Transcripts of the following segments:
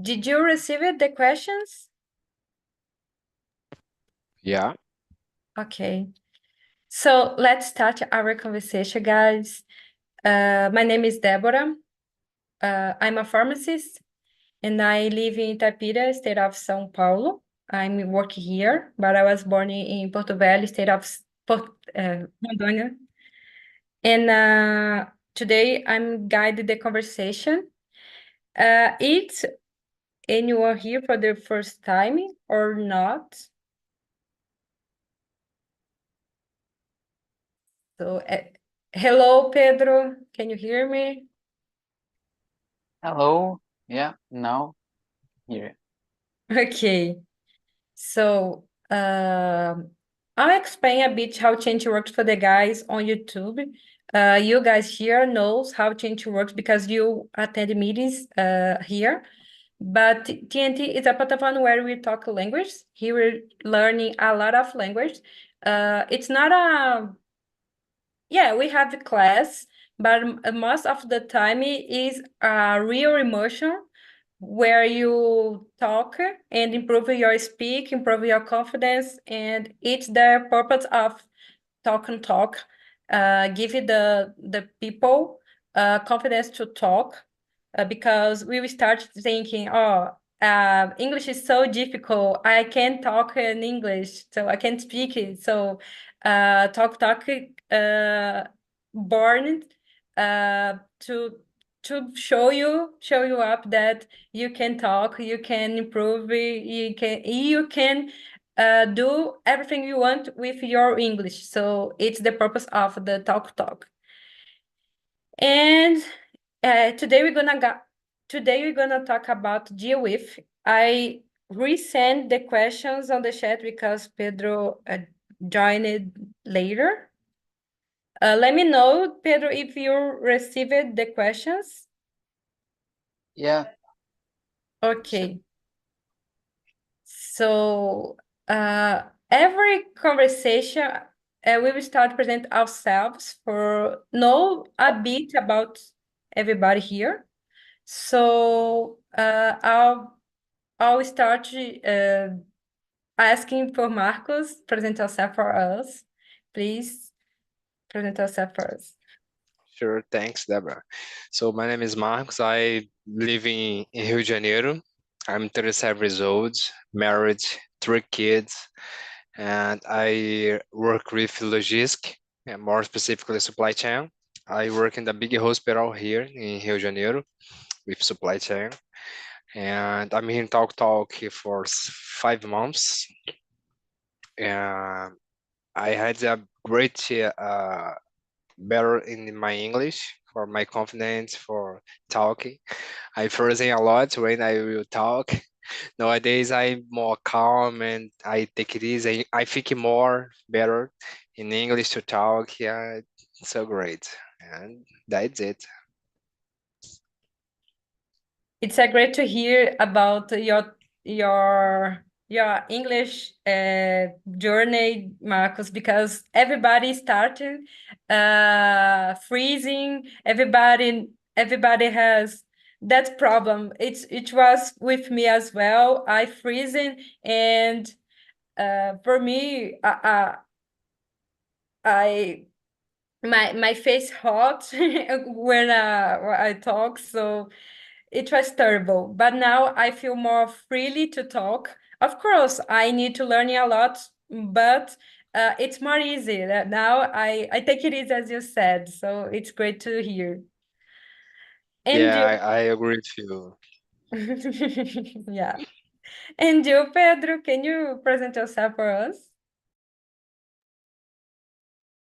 Did you receive it, the questions? Yeah. Okay. So let's start our conversation, guys. My name is Deborah. I'm a pharmacist and I live in Itapira, state of São Paulo. I'm working here, but I was born in Porto Velho, state of Rondônia. And today I'm guiding the conversation. It's anyone here for the first time or not? So, hello, Pedro. Can you hear me? Hello. Yeah, now here. Okay. So, I'll explain a bit how Change works for the guys on YouTube. You guys here knows how Change works because you attend meetings here. But TNT is a platform where we talk language. Here we're learning a lot of language. It's not a Yeah, we have the class, but most of the time it is a real immersion where you talk and improve your speak, improve your confidence, and it's the purpose of talk and talk. Give it the people confidence to talk because we will start thinking, oh, English is so difficult. I can't talk in English, so I can't speak it. So talk born to show you up that you can talk, you can improve, you can do everything you want with your English. So it's the purpose of the talk. And today we're gonna talk about deal with. I resend the questions on the chat because Pedro joined later. Let me know, Pedro, if you received the questions. Yeah. Okay. So every conversation, we will start present ourselves for know a bit about everybody here. So I'll start asking for Marcos present yourself for us. Please present yourself for us. Sure. Thanks, Deborah. So my name is Marcos. I live in Rio de Janeiro. I'm 37 years old, married, 3 kids, and I work with logistics, and more specifically supply chain. I work in the big hospital here in Rio de Janeiro with supply chain, and I'm here in Talk here for 5 months. And I had a great better in my English for my confidence for talking. I frozen a lot when I will talk. Nowadays I'm more calm and I take it easy. I think more better in English to talk. Yeah, it's so great. And that's it. It's great to hear about your English journey, Marcos, because everybody started freezing. Everybody has that problem. It was with me as well. I freezing, and for me, I my face hot when I talk. So it was terrible, but now I feel more freely to talk. Of course, I need to learn a lot, but it's more easy. Now I take it easy, as you said, so it's great to hear. And Yeah, you, I agree with you. yeah. And you, Pedro, can you present yourself for us?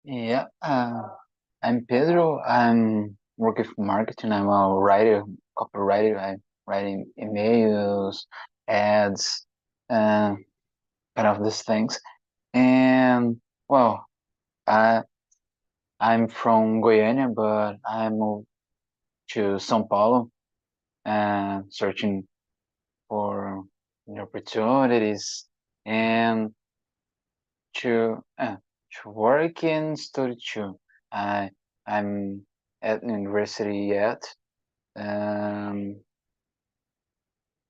Yeah. I'm Pedro. I'm working for marketing. I'm a writer, copywriter. I'm writing emails, ads, uh, kind of these things. And well, I I'm from Goiânia, but I moved to São Paulo and searching for new opportunities and to work and study too. I I'm at university yet, um,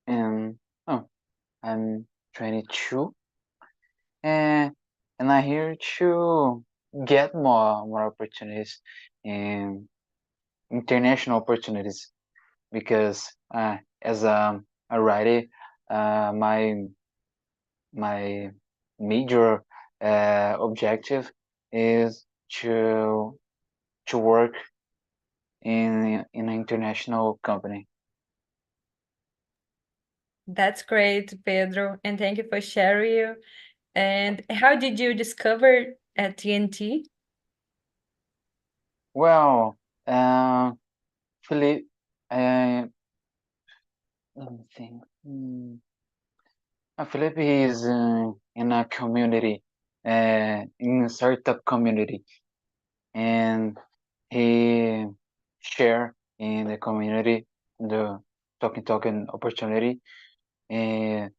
and I'm 22, and I'm here to get more opportunities and international opportunities because as a writer, my major objective is to work in an international company. That's great, Pedro, and thank you for sharing. And how did you discover TNT? Well, Philip, let me think. Philip is in a community, in a startup community, and he share in the community the talking opportunity, and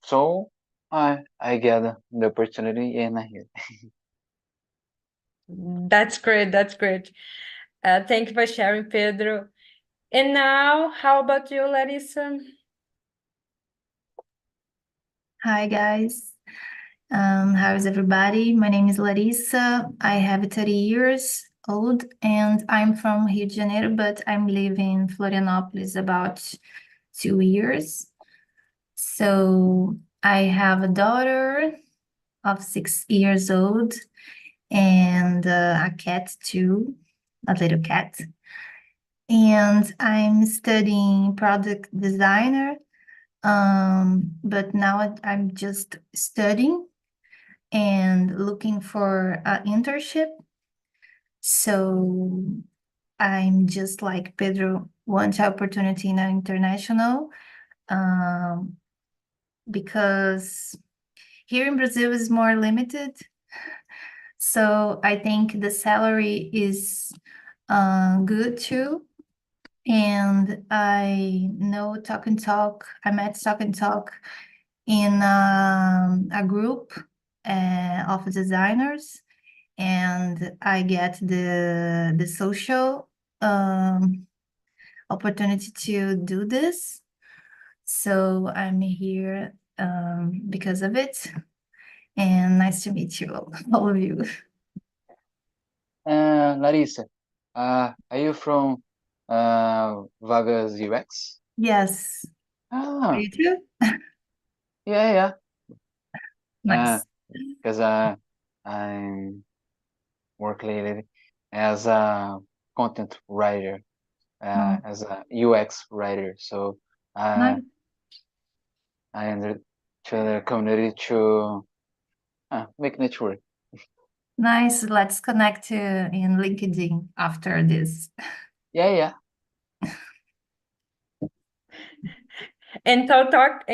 so I get the opportunity and I here. That's great. That's great. Thank you for sharing, Pedro. And now, how about you, Larissa? Hi guys, how is everybody? My name is Larissa. I have 30 years old and I'm from Rio de Janeiro, but I'm living in Florianópolis about 2 years. So I have a daughter of 6 years old and a cat too, a little cat. And I'm studying product designer, but now I'm just studying and looking for an internship. So I'm just like Pedro, want opportunity in an international, because here in Brazil is more limited. So I think the salary is good too. And I know Talk and Talk. I met Talk and Talk in a group of designers, and I get the social opportunity to do this. So I'm here because of it. And nice to meet you all of you. Larissa, are you from Vagas UX? Yes. Are Ah, you too? yeah. Nice. Because I'm work lately as a content writer, Oh, as a UX writer. So nice. I entered to the community to make network. Nice. Let's connect in LinkedIn after this. Yeah. And talk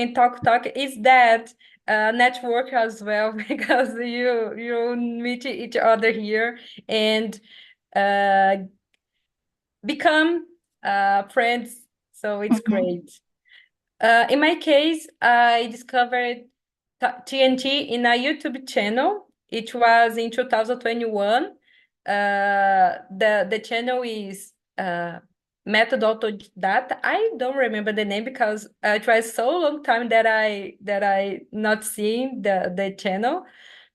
is that network as well because you meet each other here and become friends. So it's Mhm. great. In my case, I discovered TNT in a YouTube channel. It was in 2021. The channel is Method Autodidata. I don't remember the name because it was so long time that I not seeing the channel,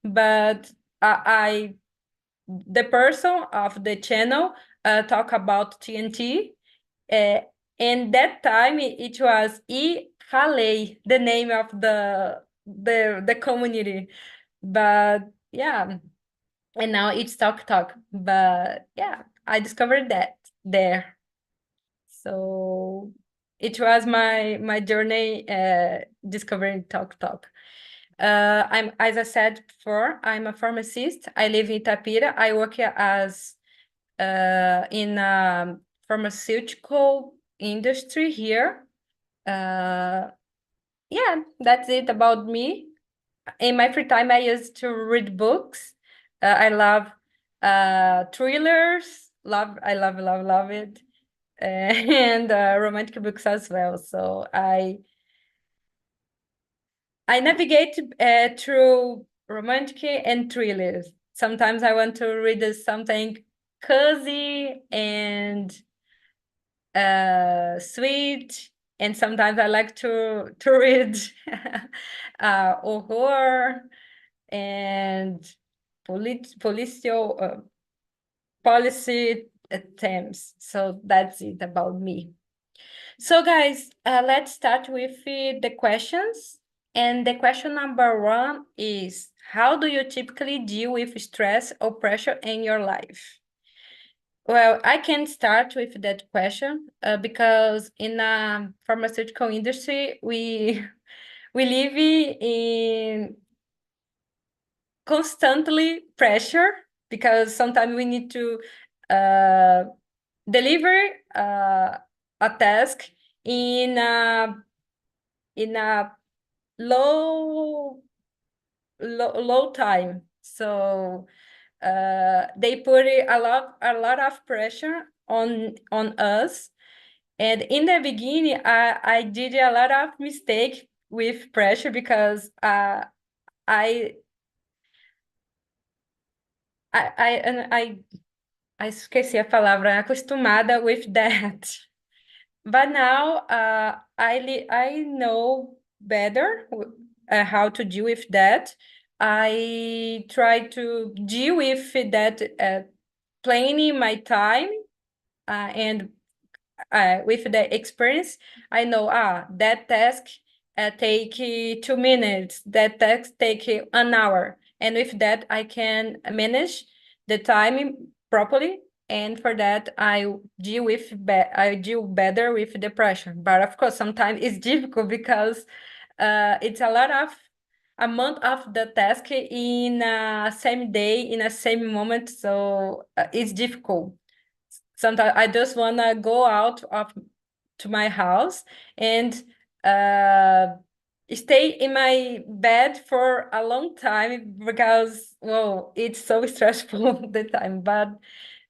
but I the person of the channel talk about TNT. Uh, and that time it was Haley, the name of the community. But yeah, and now it's Talk. But yeah, I discovered that there. So it was my journey discovering Talk. I'm, as I said before, I'm a pharmacist. I live in Itapira. I work as in pharmaceutical industry here. Yeah, that's it about me. In my free time, I used to read books. I love thrillers. Love it. And romantic books as well. So I navigate through romantic and thrillers. Sometimes I want to read something cozy and sweet and sometimes I like to read horror and political policy themes. So that's it about me. So guys, let's start with the questions. And the question number one is, how do you typically deal with stress or pressure in your life? Well, I can start with that question because in the pharmaceutical industry, we live in constantly pressure because sometimes we need to deliver a task in a low time. So they put a lot of pressure on us. And in the beginning, I did a lot of mistake with pressure because I esqueci a palavra, acostumada with that. But now I know better how to deal with that. I try to deal with that planning my time and with the experience, I know that task take 2 minutes, that task take an hour, and with that I can manage the time properly. And for that, I deal better with depression. But of course, sometimes it's difficult because it's a lot of amount of the task in a same day, in a same moment. So it's difficult. Sometimes I just wanna go out of to my house and stay in my bed for a long time because well, it's so stressful the time. But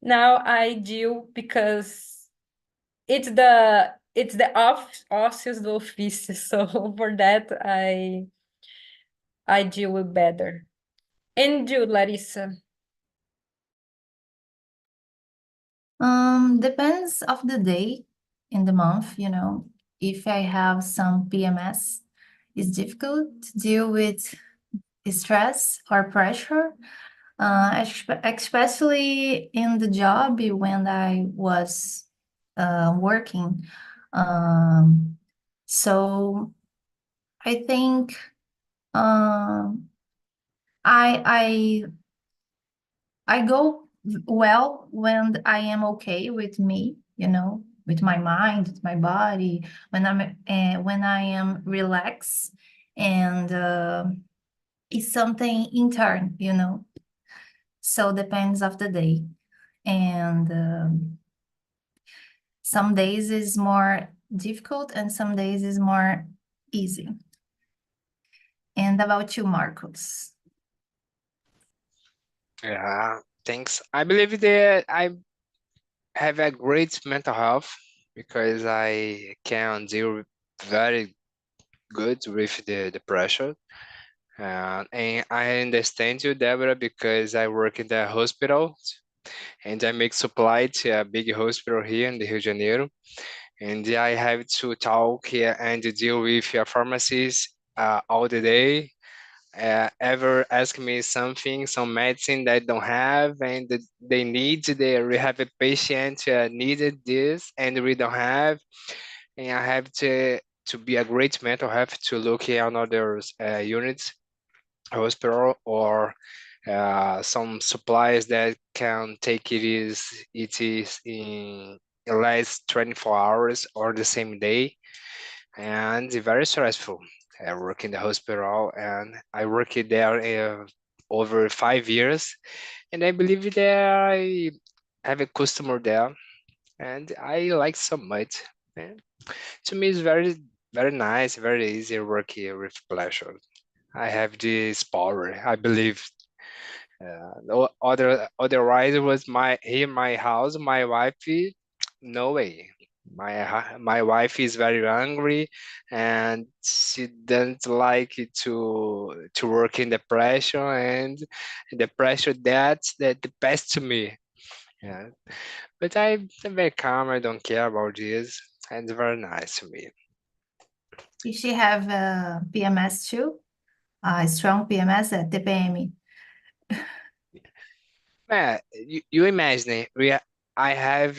now I deal because it's the ossos do ofício. So for that I deal with better. And you, Larissa? Depends of the day in the month, you know. If I have some PMS, it's difficult to deal with stress or pressure, especially in the job when I was working. So I think I I go well when I am okay with me, you know, with my mind, with my body, when I am relaxed, and it's something intern, you know. So depends of the day, and some days is more difficult, and some days is more easy. And about you, Marcos? Yeah, thanks. I believe that I have a great mental health because I can deal very good with the pressure. And I understand you, Deborah, because I work in the hospital and I make supply to a big hospital here in the Rio de Janeiro. And I have to talk and deal with pharmacies all the day. Ever ask me something, some medicine that I don't have, and they need, we have a patient needed this, and we don't have, and I have to be a great mental health to look at another units, hospital, or some supplies that can take it is in less 24 hours or the same day, and very stressful. I work in the hospital and I worked there over 5 years, and I believe that I have a customer there, and I like so much. And to me, it's very nice, very easy work here with pleasure. I have this power. I believe. Otherwise, it was my house. My wife, no way. My wife is very angry, and she doesn't like it to work in the pressure, and the pressure that the best to me. Yeah, but I'm very calm. I don't care about this, and it's very nice to me. Did she have PMS too? Strong PMS at TPM? Man, you imagine I have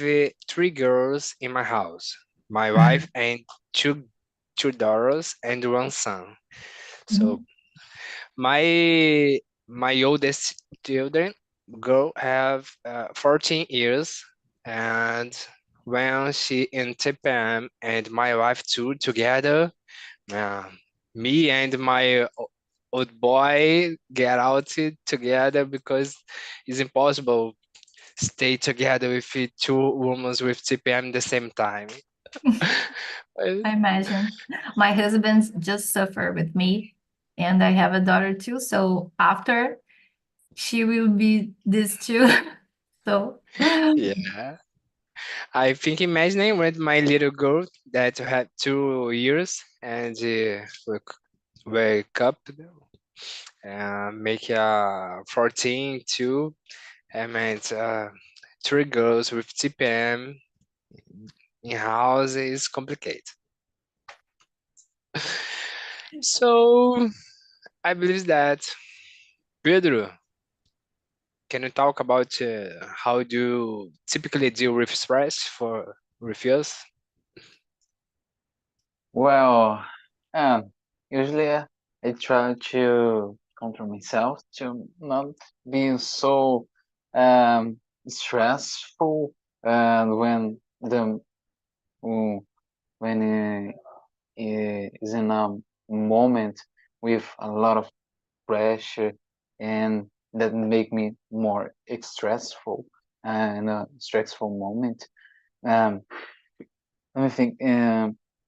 three girls in my house, my wife and two daughters and one son. So my my oldest children girl have 14 years, and when she in TPM and my wife too together, uh, me and my old boy get out together because it's impossible stay together with two women with TPM the same time. I imagine. My husband just suffered with me, and I have a daughter too. So after she will be this too. So Yeah. I think imagining with my little girl that had 2 years and wake up and make 14 too. I meant three girls with TPM in house is complicated. So I believe that Pedro, can you talk about how do you typically deal with stress for refills? Well, um, usually I try to control myself to not be so stressful, and uh, when is in a moment with a lot of pressure, and that make me more stressful in a stressful moment. Um, Let me think.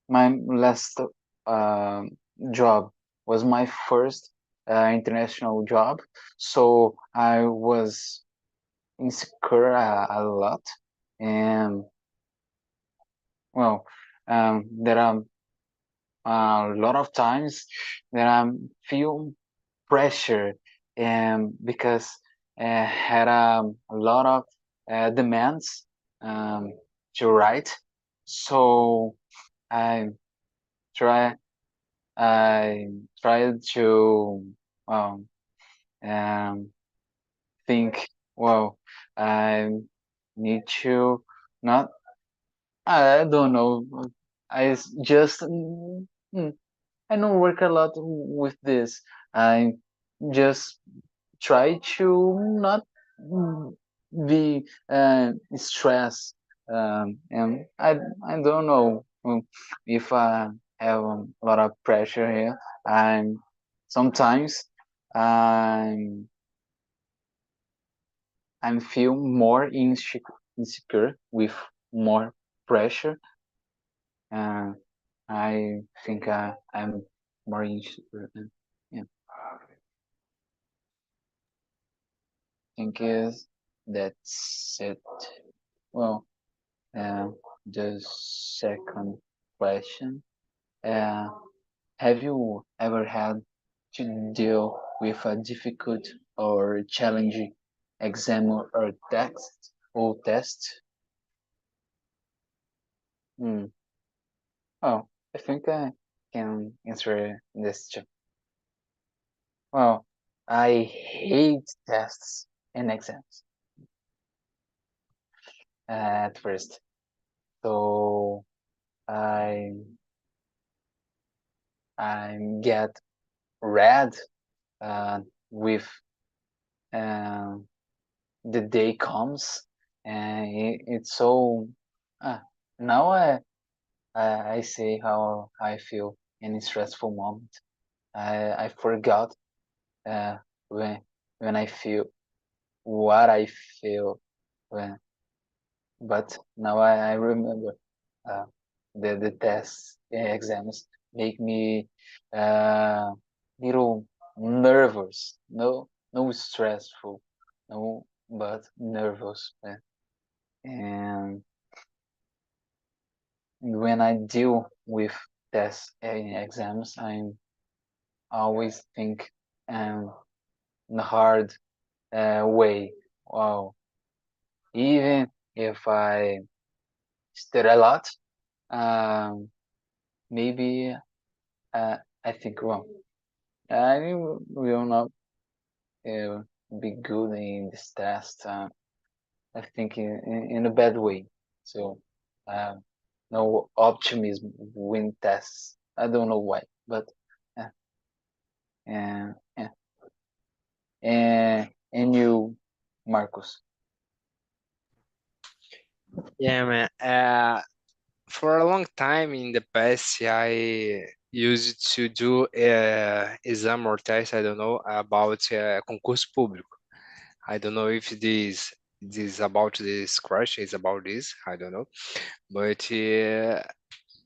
My last um job was my first international job, so I was insecure a lot, and well, there are a lot of times that I feel pressure, because had a lot of demands to write, so I try I tried to um, um, think, well, I need to not, I don't know, just, I don't work a lot with this. I just try to not mm, be stressed, and I don't know, if I have a lot of pressure here. I'm sometimes I'm I'm feel more insecure with more pressure. Uh, I think I'm more insecure. And, yeah, I think is that's it. Well, uh, the second question. Uh, have you ever had to deal with a difficult or challenging exam or test? Hmm. Oh, I think I can answer this too. Well, I hate tests and exams at first. So I I get red with uh, the day comes, and it's so. Uh, now I say how I feel in a stressful moment. I forgot uh, when when I feel what I feel when, but now I remember uh, the tests and exams make me uh, little nervous. No stressful, no, but nervous. And when I deal with tests and exams, I always think in a hard way. Wow, even if I study a lot, um, maybe I think, well, I will not be good in this test. I think in a bad way. So, no optimism win tests. I don't know why, but yeah, yeah. And you, Marcos? Yeah, man. For a long time in the past, I used to do exam or test, I don't know, about concurso público. I don't know if this about this question is about this, I don't know. But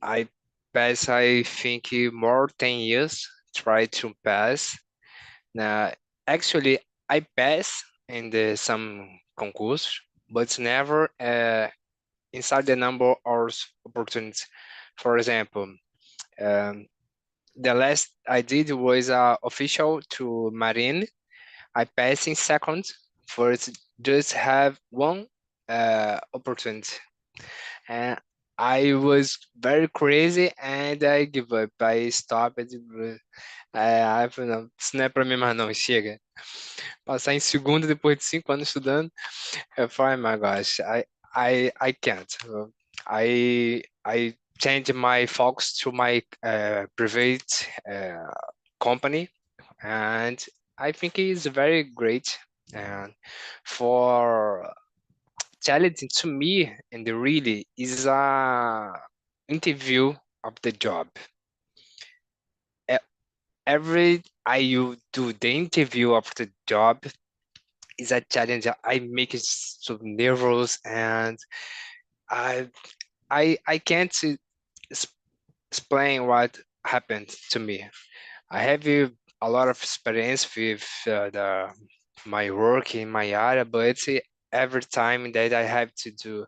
I pass, I think, more 10 years, try to pass. Now, actually, I pass in some concursos, but never inside the number of opportunities. For example, um, the last I did was official to Marine. I passed in second. First, just have one opportunity, and I was very crazy, and I give up. I stopped. I falei, não, isso não é pra mim mais não, chega. Passar em segundo depois de 5 anos estudando, eu falei, oh my gosh, I can't. I changed my focus to my private company, and I think it's very great. And for challenging to me, and really is a interview of the job. Every I you do the interview of the job is a challenge. I make it so nervous, and I I can't explain what happened to me. I have a lot of experience with the my work in my area, but every time that I have to do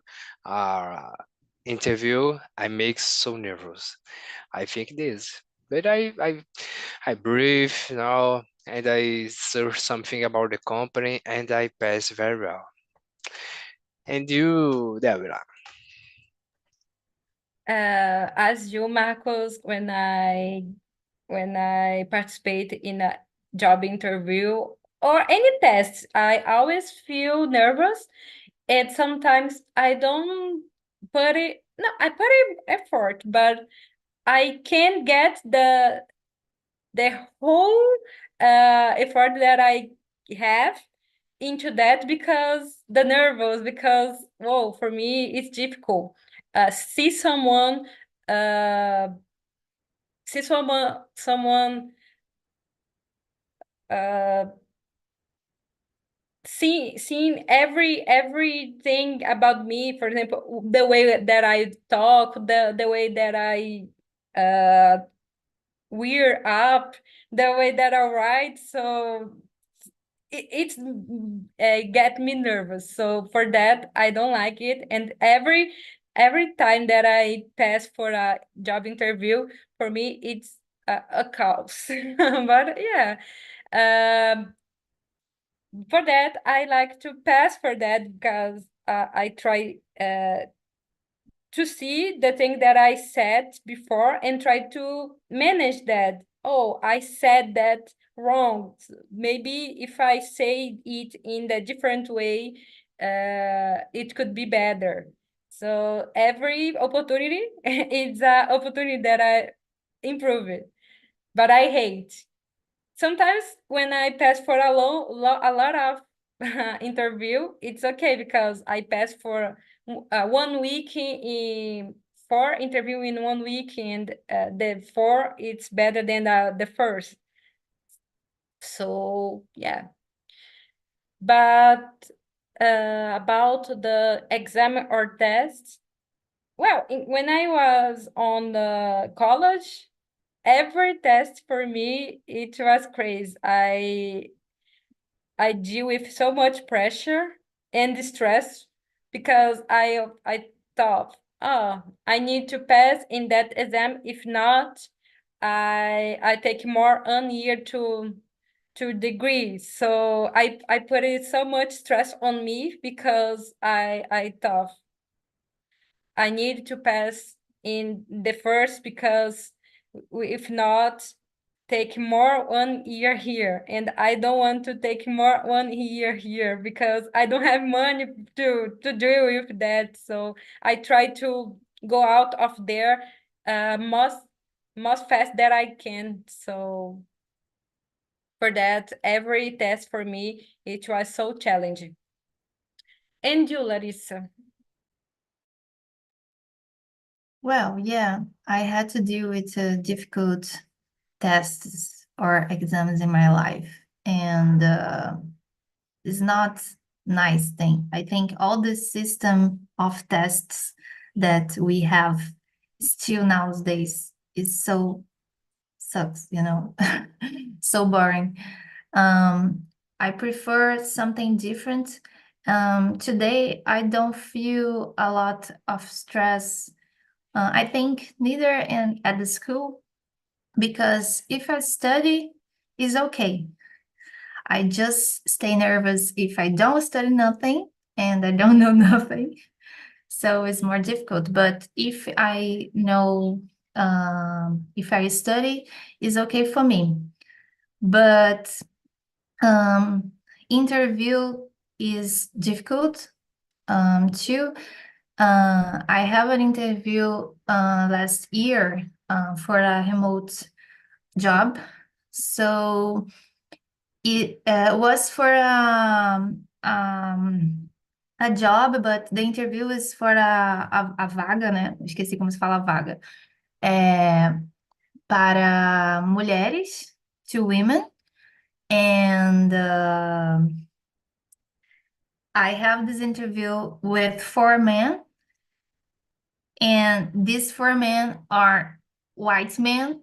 interview, I make so nervous. I think this, but I breathe, and I search something about the company, and I pass very well. And you, Deborah? As you, Marcos, when I participate in a job interview or any test, I always feel nervous, and sometimes I don't put it. No, I put in effort, but I can't get the whole effort that I have into that because the nervous, because whoa, for me it's difficult. See someone uh see someone uh seeing everything about me, for example, the way that I talk, the way that I wear up, the way that I write. So it's get me nervous. So for that, I don't like it. And every time that I pass for a job interview, for me it's a chaos. But yeah, um, for that I like to pass for that because I try to see the thing that I said before and try to manage that. Oh, I said that wrong. Maybe if I say it in a different way, it could be better. So every opportunity is an opportunity that I improve it, but I hate. Sometimes when I pass for a lot of interview, it's okay because I pass for 1 week in four interview in 1 week, and the four it's better than the first. So yeah, but about the exam or test, well, when I was on the college, every test for me it was crazy. I deal with so much pressure and stress because I thought, oh, I need to pass in that exam. If not, I take more 1 year to degree. So I put it so much stress on me because I thought I need to pass in the first because if not, take more 1 year here, and I don't want to take more 1 year here because I don't have money to deal with that. So I try to go out of there most fast that I can. So for that, every test for me, it was so challenging. And you, Larissa? Well, yeah, I had to deal with difficult tests or exams in my life, and it's not nice thing. I think all the system of tests that we have still nowadays is so sucks, so boring. I prefer something different. Today, I don't feel a lot of stress. I think neither at the school, because if I study, is okay. I just stay nervous if I don't study nothing and I don't know nothing. So it's more difficult. But if I know, if I study, it's okay for me. But interview is difficult too. I have an interview last year for a remote job. So it was for a job, but the interview is for a vaga, né? Esqueci como se fala vaga. Para mulheres, to women. And I have this interview with 4 men, and these 4 men are white men,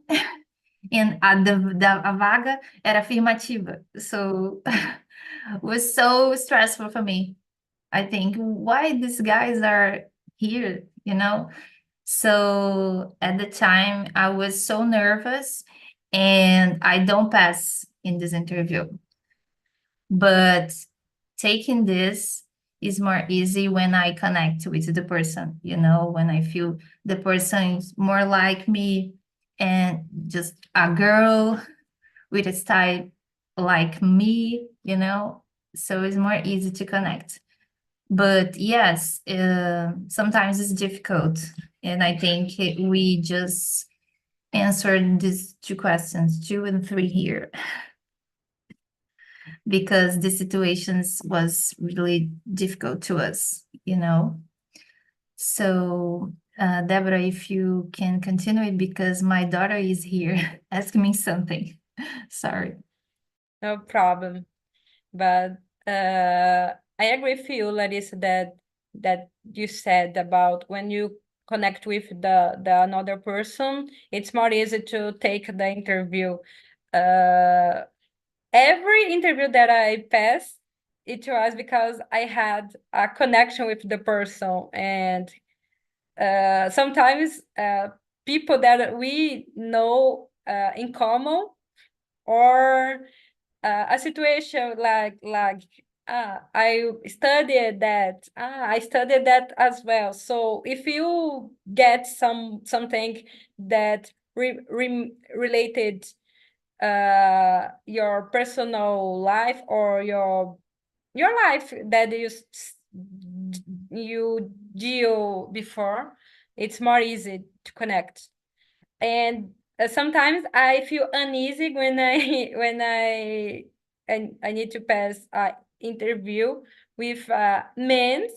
and a vaga era afirmativa. So it was so stressful for me. I think, why these guys are here, So at the time, I was so nervous, and I don't pass in this interview. But taking this is more easy when I connect with the person, when I feel the person is more like me and just a girl with a style like me, so it's more easy to connect. But yes, sometimes it's difficult. And I think we just answered these 2 questions, 2 and 3 here, because the situations was really difficult to us, So, Deborah, if you can continue it, because my daughter is here asking me something. Sorry. No problem. But I agree with you, Larissa, that you said about when you connect with the another person, it's more easy to take the interview. Every interview that I passed, it was because I had a connection with the person, and sometimes people that we know in common, or a situation like I studied that. I studied that as well. So if you get something that related your personal life, or your life that you deal before, it's more easy to connect. And sometimes I feel uneasy when I I need to pass a interview with men.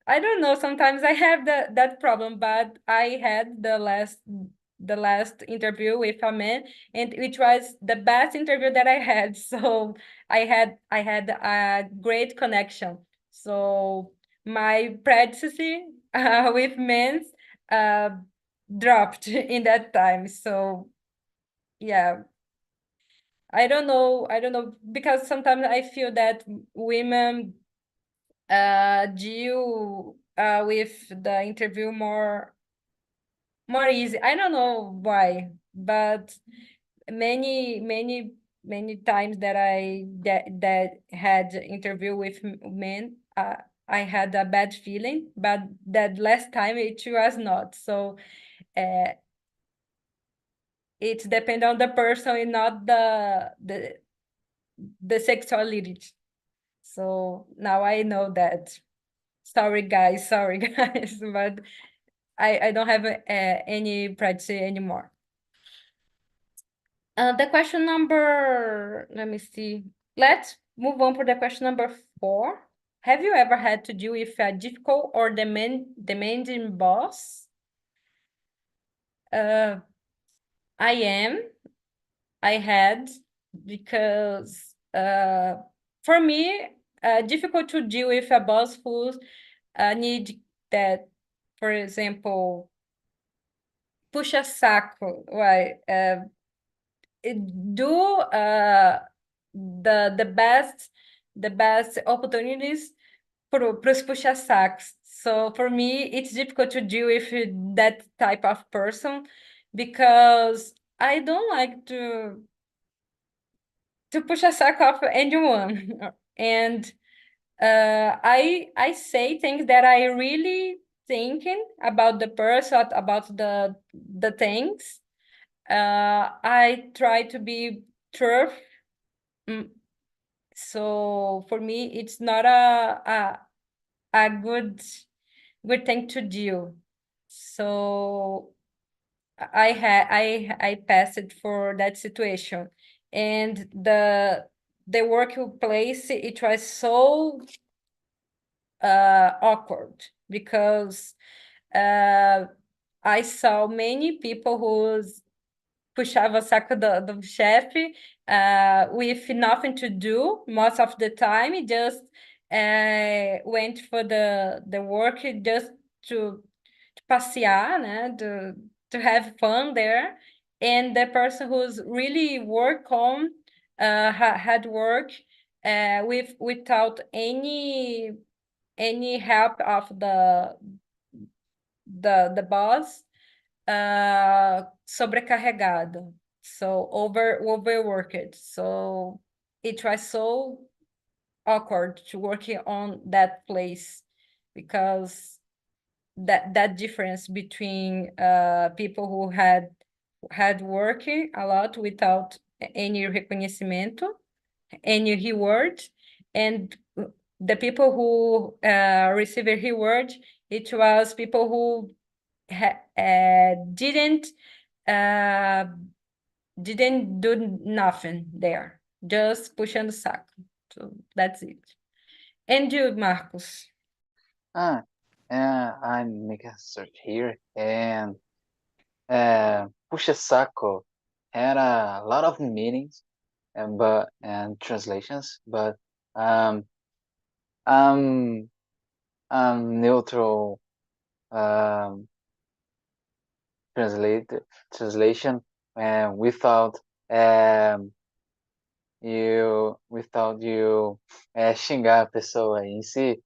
I don't know. Sometimes I have that problem, but I had the last interview with a man, and which was the best interview that I had. So I had a great connection. So my prejudice with men uh, dropped in that time. So yeah, I don't know, because sometimes I feel that women deal with the interview more easy. I don't know why, but many times that that had interview with men, I had a bad feeling, but that last time it was not. So It depends on the person and not the sexuality. So now I know that. Sorry, guys. Sorry, guys. But I don't have any practice anymore. The question number, let me see. Let's move on for the question number 4. Have you ever had to deal with a difficult or demanding boss? I had, because for me, difficult to deal with a boss who need that, for example, puxa saco, right? Do the best opportunities para os puxa-sacos. So for me, it's difficult to deal with that type of person because I don't like to push a sack of anyone. And I say things that I really thinking about the person, about the things. I try to be true. So for me, it's not a good thing to do. So I passed it for that situation, and the workplace, it was so awkward because I saw many people who's puxava saco do chefe with nothing to do most of the time. He just went for the work just to passear, né? To have fun there. And the person who's really work on had work without any help of the boss, sobrecarregado, so overworked. So it was so awkward to work on that place because that difference between people who had working a lot without any reconhecimento, any reward, and the people who receive a reward, it was people who didn't do nothing there, just puxando saco. So that's it. And you, Marcos? I make a search here, and puxa saco had a lot of meanings and translations, but I'm neutral translation without you xingar a pessoa em si,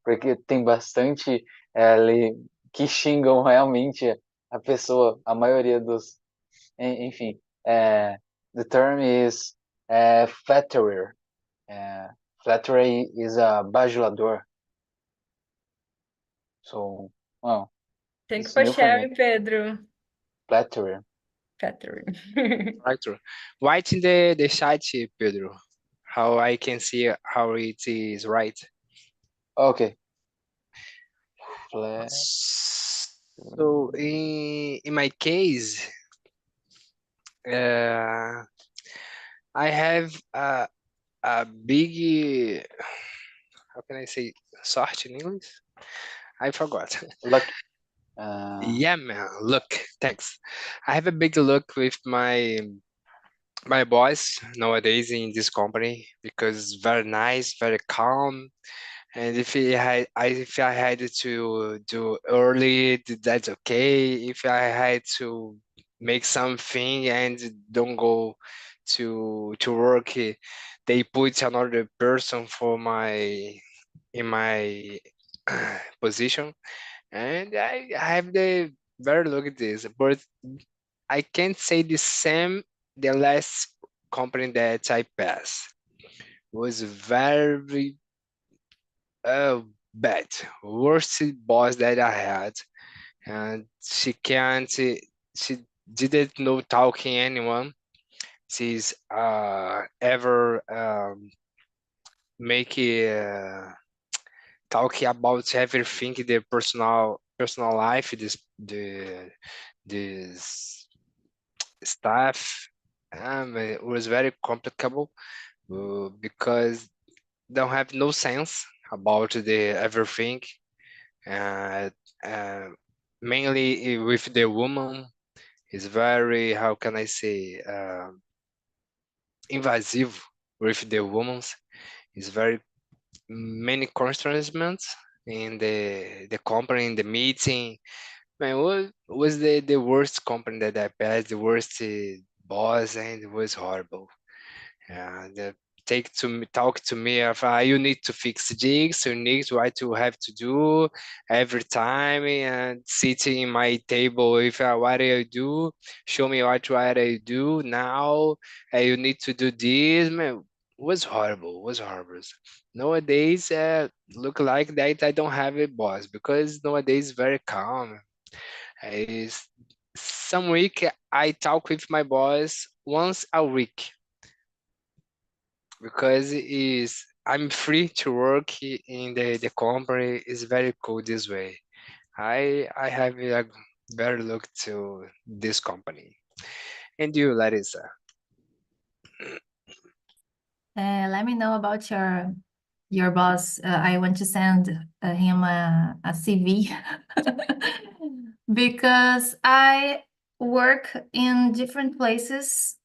porque tem bastante ali que xingam realmente a pessoa, a maioria dos, enfim, the term is flatterer. Flatterer is a bajulador. So, well, Thank you it's for new for me. sharing, Pedro. Flatterer. Right. Write in the chat, Pedro, how I can see how it is right. Okay. So in my case, I have a big, how can I say sorte in English? I forgot. Luck. Yeah, man. Look, thanks. I have a big look with my boss nowadays in this company because very nice, very calm. And if I had to do early, that's okay. If I had to make something and don't go to work, they put another person for in my position, and I have the very look at this, but I can't say the same. The last company that I passed was very bad, worst boss that I had, and she didn't know talking anyone. She's ever make talking about everything in their personal life, this stuff. It was very complicated because don't have no sense about the everything. Uh, uh, Mainly with the woman is very, how can I say, invasive with the woman. Is very many constraints in the company, in the meeting. Man, what was the worst company that I passed, the worst boss, and it was horrible. And take to me, talk to me of you need to fix jigs, you need what you have to do every time, and sitting in my table if what I do, show me what I do now, you need to do this, man. Was horrible, was horrible. Nowadays, look like that I don't have a boss because nowadays very calm. Is some week I talk with my boss once a week because is I'm free to work in the company. Is very cool this way. I have a better look to this company. And you, Larissa? Let me know about your boss. I want to send him a CV because I work in different places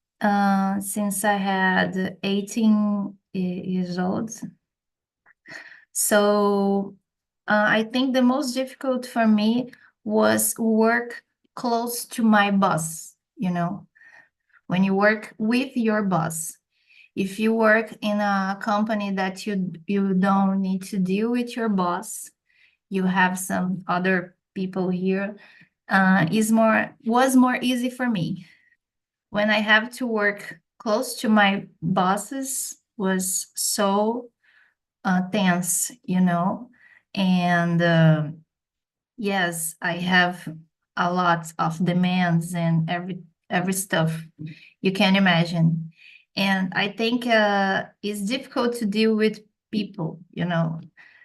since I had 18 years old. So I think the most difficult for me was work close to my boss, when you work with your boss. If you work in a company that you don't need to deal with your boss, you have some other people here, was more easy for me. When I have to work close to my bosses was so tense, and yes, I have a lot of demands and every stuff you can imagine. And I think it's difficult to deal with people,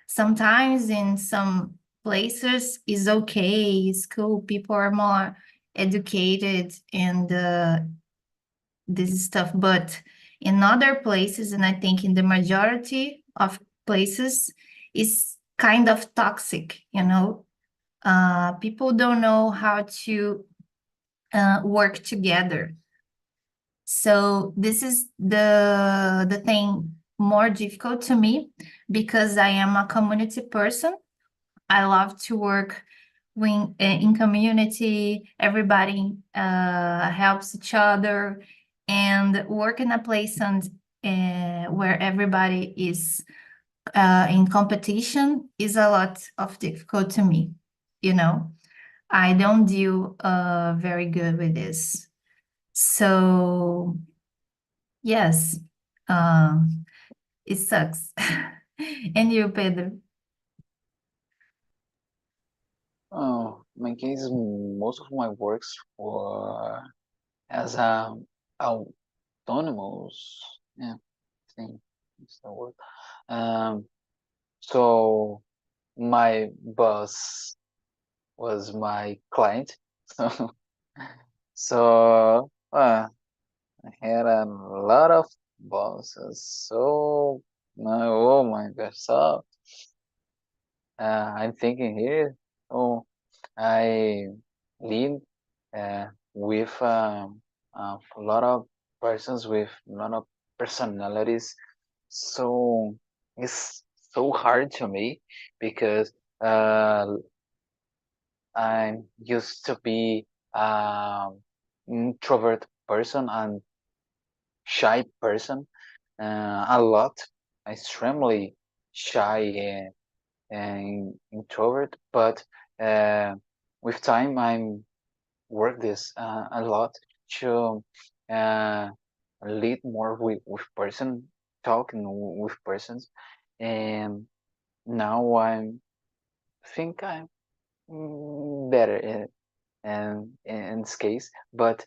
Sometimes in some places is okay, it's cool, people are more educated and this stuff, but in other places, and I think in the majority of places, is kind of toxic, people don't know how to work together. So this is the thing more difficult to me because I am a community person. I love to work in community. Everybody helps each other, and work in a place where everybody is in competition is a lot of difficult to me. I don't deal very good with this. So yes, it sucks. And you, Pedro? Oh, in my case, most of my works were as autonomous. Yeah, I think that's the word. Um, so my boss was my client. So I had a lot of bosses. So oh my gosh. So I'm thinking here. Oh, I lead with a lot of persons with a lot of personalities. So it's so hard to me because I'm used to be introvert person and shy person a lot, extremely shy and introvert. But with time, I'm work this a lot to uh, lead more with person, talking with persons, and now I'm think I'm better in this case, but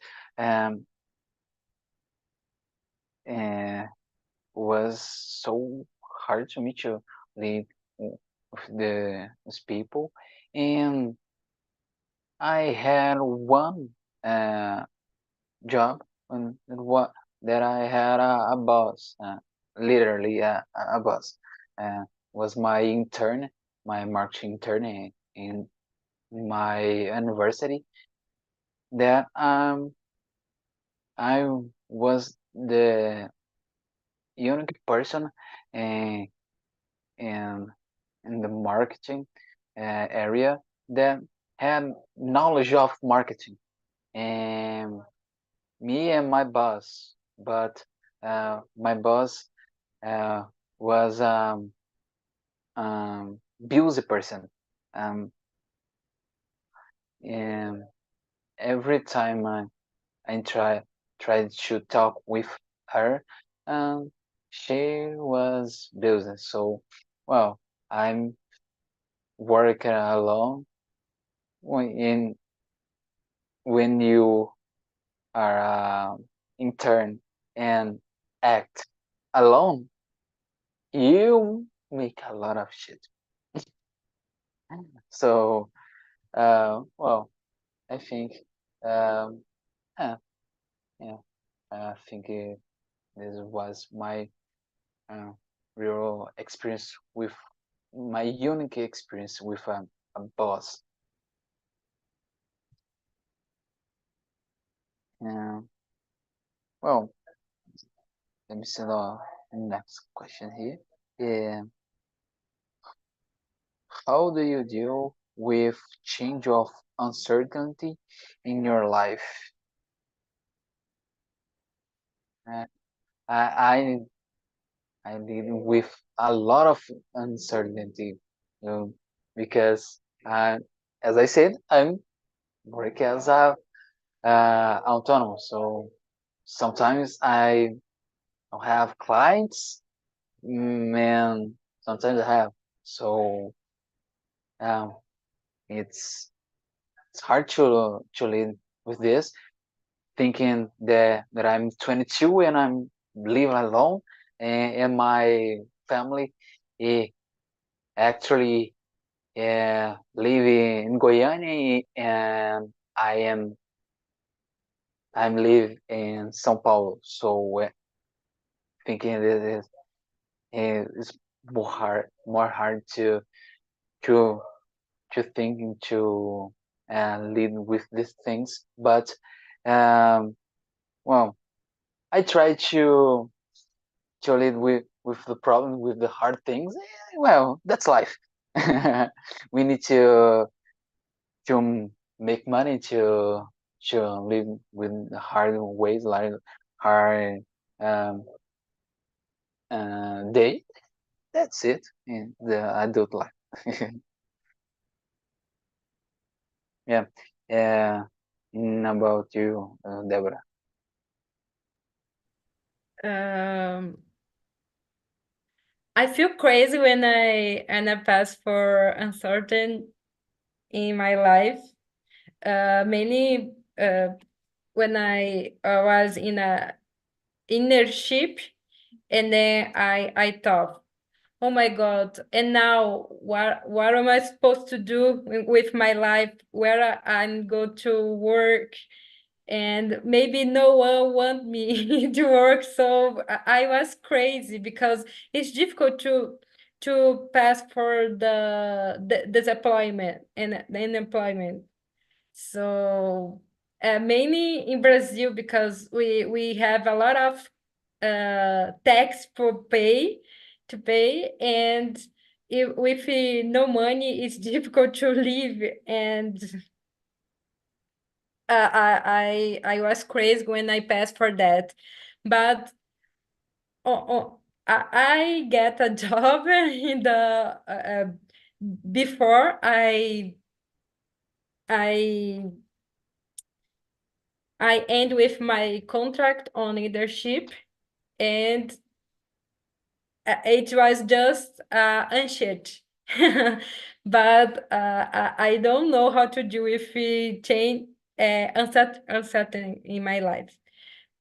was so hard to me to live with these people, and I had one job when what that I had a boss, literally a boss, was my intern, my marketing intern in my university. That I was the unique person uh, in in the marketing area that had knowledge of marketing, and me and my boss, but my boss uh, was busy person, um, and every time I tried to talk with her, um, she was busy. So, well, I'm working alone. When you are intern and act alone, you make a lot of shit. So, well, I think, um, yeah, yeah, I think this was my uh, real experience with my unique experience with a boss. Well, let me see the next question here. Yeah, how do you deal with change of uncertainty in your life? Uh, I I deal with a lot of uncertainty, because as I said, I'm working as a autonomous. So sometimes I don't have clients, and sometimes I have. So um, it's it's hard to live with this, thinking that I'm 22 and I'm living alone, and my family eh, actually live in Goiânia, and I'm live in São Paulo. So thinking that it's more hard to to think into and live with these things. But well, I try to live with the problem, with the hard things. Well, that's life. We need to make money to live with hard ways, like hard um, day. That's it in the adult life. Yeah. About you, Deborah. I feel crazy when I pass for uncertain in my life. Mainly when I was in a internship, and then I thought, oh my God, and now what am I supposed to do with my life? Where I'm going to work? And maybe no one want me to work, so I was crazy, because it's difficult to pass for the disappointment and the unemployment. So mainly in Brazil, because we have a lot of tax to pay, and with no money, it's difficult to live. And I was crazy when I passed for that, but I get a job in the before I I end with my contract on leadership, and it was just unshit. But I don't know how to deal with change, uncertain in my life.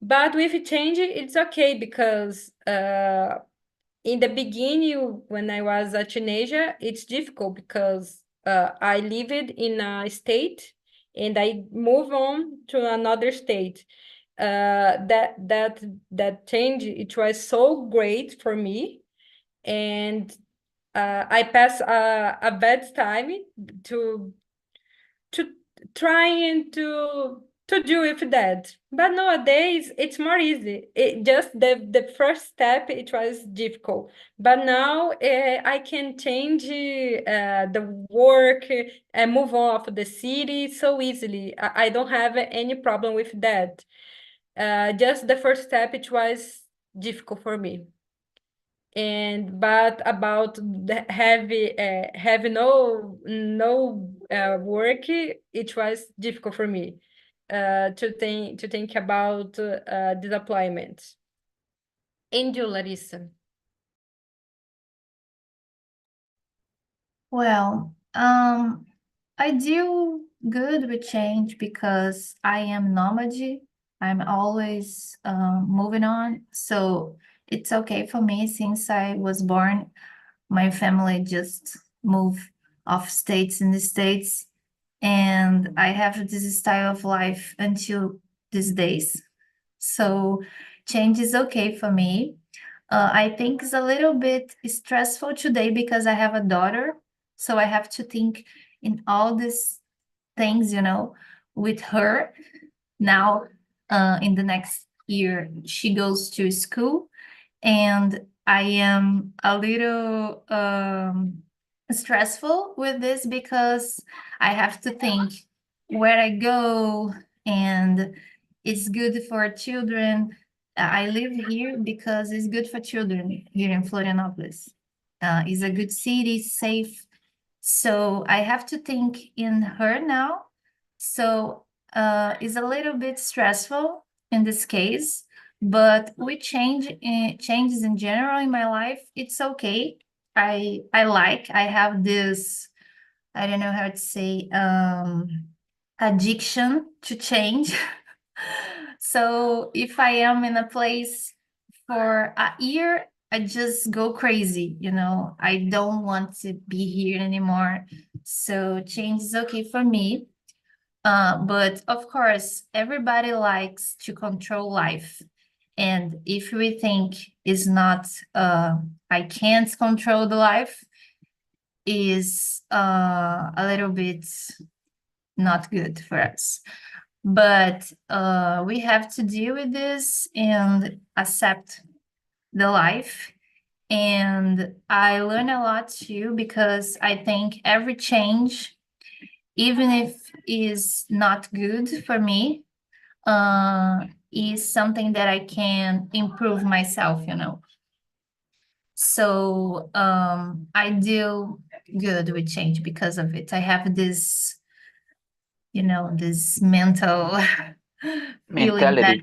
But with change, it's okay because in the beginning, when I was a teenager, it's difficult because I lived in a state and I move on to another state. That change, it was so great for me, and I passed a bad time to to trying to deal with that. But nowadays it's more easy. It just the first step it was difficult. But now I can change the work and move off the city so easily. I don't have any problem with that. Just the first step it was difficult for me. But about the have no work, it was difficult for me to think about deployment. And you, Larissa? Well, I deal good with change because I am nomad. I'm always moving on. So it's okay for me since I was born. My family just moved off states in the States. And I have this style of life until these days. So change is okay for me. I think it's a little bit stressful today because I have a daughter. So I have to think in all these things, with her. Now, in the next year, she goes to school, and I am a little stressful with this because I have to think where I go, and it's good for children. I live here because it's good for children here in Florianopolis. It's a good city, safe. So I have to think in her now. So it's a little bit stressful in this case, but with changes in general in my life, it's okay. I have this, I don't know how to say, addiction to change. So if I am in a place for a year, I just go crazy, I don't want to be here anymore. So change is okay for me. But of course, everybody likes to control life. And if we think is not, I can't control the life, is a little bit not good for us. But we have to deal with this and accept the life. And I learn a lot too, because I think every change, even if is not good for me, is something that I can improve myself. So I deal good with change because of it. I have this, this mental feeling that Mentality.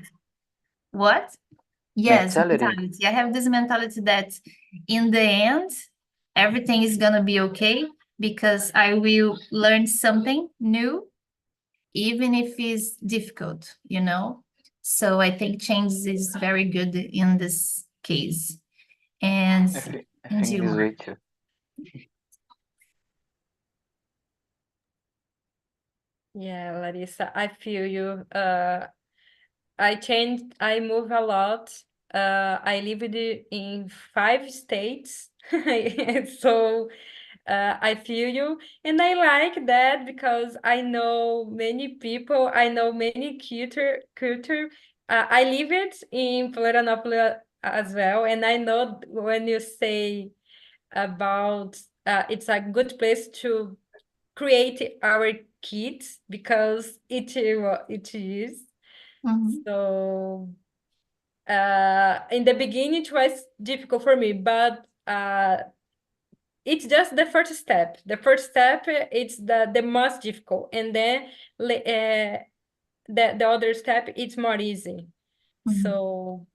what? Yes, Mentality. mentality. I have this mentality that in the end, everything is gonna be okay because I will learn something new, even if it's difficult. So I think change is very good in this case. And I think this way too. Yeah, Larissa, I feel you. I move a lot. I lived in 5 states, so I feel you, and I like that because I know many people. I know many culture. I lived in Florianopolis as well, and I know when you say about it's a good place to create our kids because it is. Mhm. So in the beginning it was difficult for me, but it's just the first step. The first step it's the most difficult, and then the other step it's more easy. Mhm. So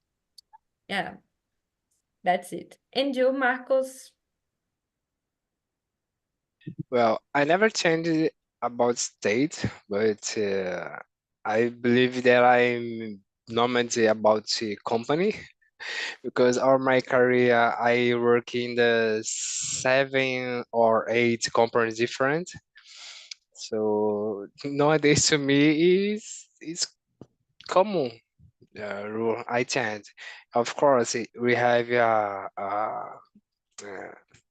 yeah, that's it. And you, Marcos? Well, I never changed about state, but I believe that I'm normally about the company because all my career I work in the 7 or 8 companies different. So nowadays to me is common rule I change. Of course, we have uh,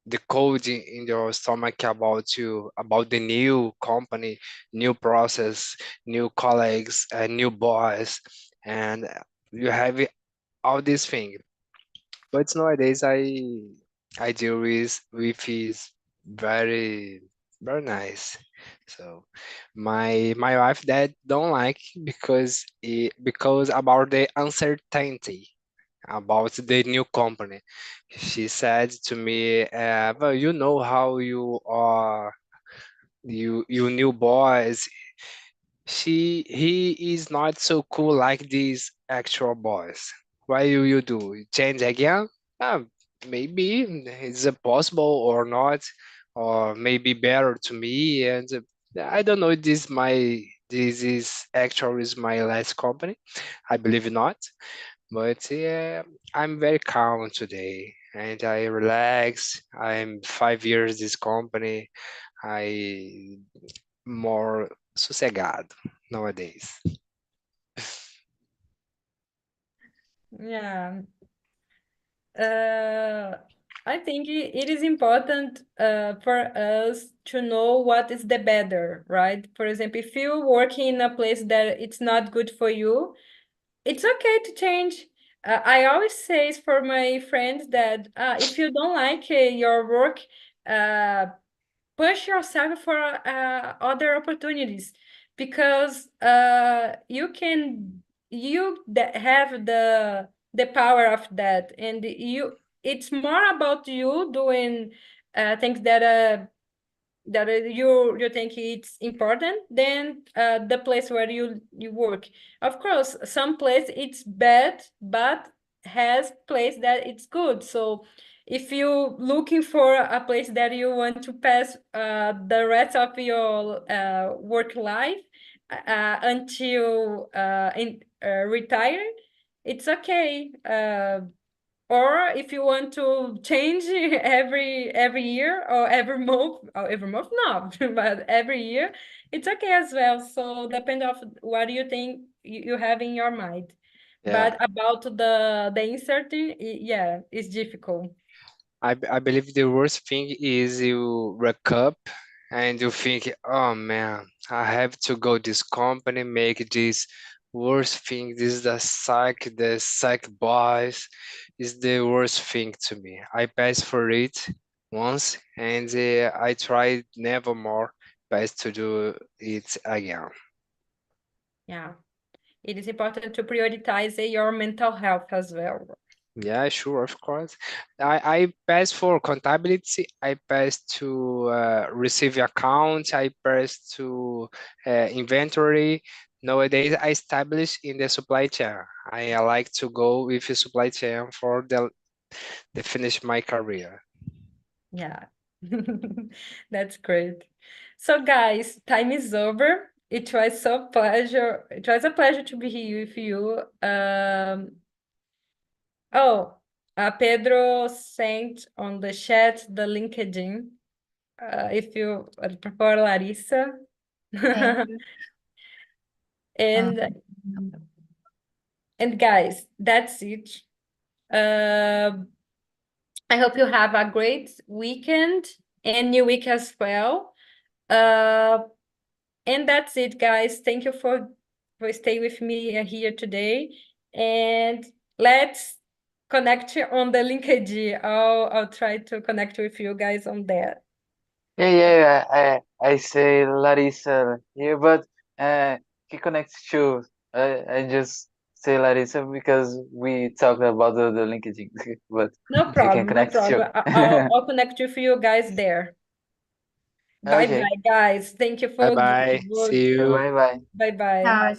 the code in your stomach about you, about the new company, new process, new colleagues, new boss, and you have all these things. But nowadays I deal with is very nice. So my wife that don't like because about the uncertainty about the new company. She said to me, well, you know how you are, you new boys. He is not so cool like these actual boys. Why you do? You change again? Uh, Maybe is it possible or not, or maybe better to me. And I don't know. This is actually is my last company. I believe not. But yeah, I'm very calm today and I relax. I'm 5 years this company. I more sossegado nowadays. Yeah. Uh, I think it is important for us to know what is the better, right? For example, if you work in a place that it's not good for you, it's okay to change. I always say for my friends that if you don't like your work, uh, push yourself for other opportunities because have the power of that, and it's more about you doing things that you think it's important than the place where you work. Of course, some place it's bad, but has place that it's good. So if you looking for a place that you want to pass the rest of your work life until retire, it's okay. Or if you want to change every year or every month, no, but every year, it's okay as well. So depend of what you think you have in your mind. Yeah, But about the uncertainty, yeah, it's difficult. I believe the worst thing is you wake up and you think, oh man, I have to go this company, make this worst thing. This is the psych boss is the worst thing to me. I passed for it once and I tried never more pass to do it again. Yeah, it is important to prioritize your mental health as well. Yeah, sure, of course. I pass for contability. I pass to receive account. I pass to inventory. Nowadays, I establish in the supply chain. I like to go with the supply chain for the finish my career. Yeah, that's great. So, guys, time is over. It was a pleasure to be here with you. Oh, Pedro sent on the chat the LinkedIn. If you for Larissa, Thank you. and Um, and guys, that's it. Uh, I hope you have a great weekend and new week as well. Uh, And that's it, guys. Thank you for staying with me here today. And let's connect on the LinkedIn. I'll try to connect with you guys on there. I say Larissa here, but he connects to. I just say Larissa because we talked about the LinkedIn, but No he can problem, no connect too. problem. I'll connect with you guys there. Bye Okay, bye, guys. Thank you Bye for bye. See you. bye bye. bye bye. Tchau,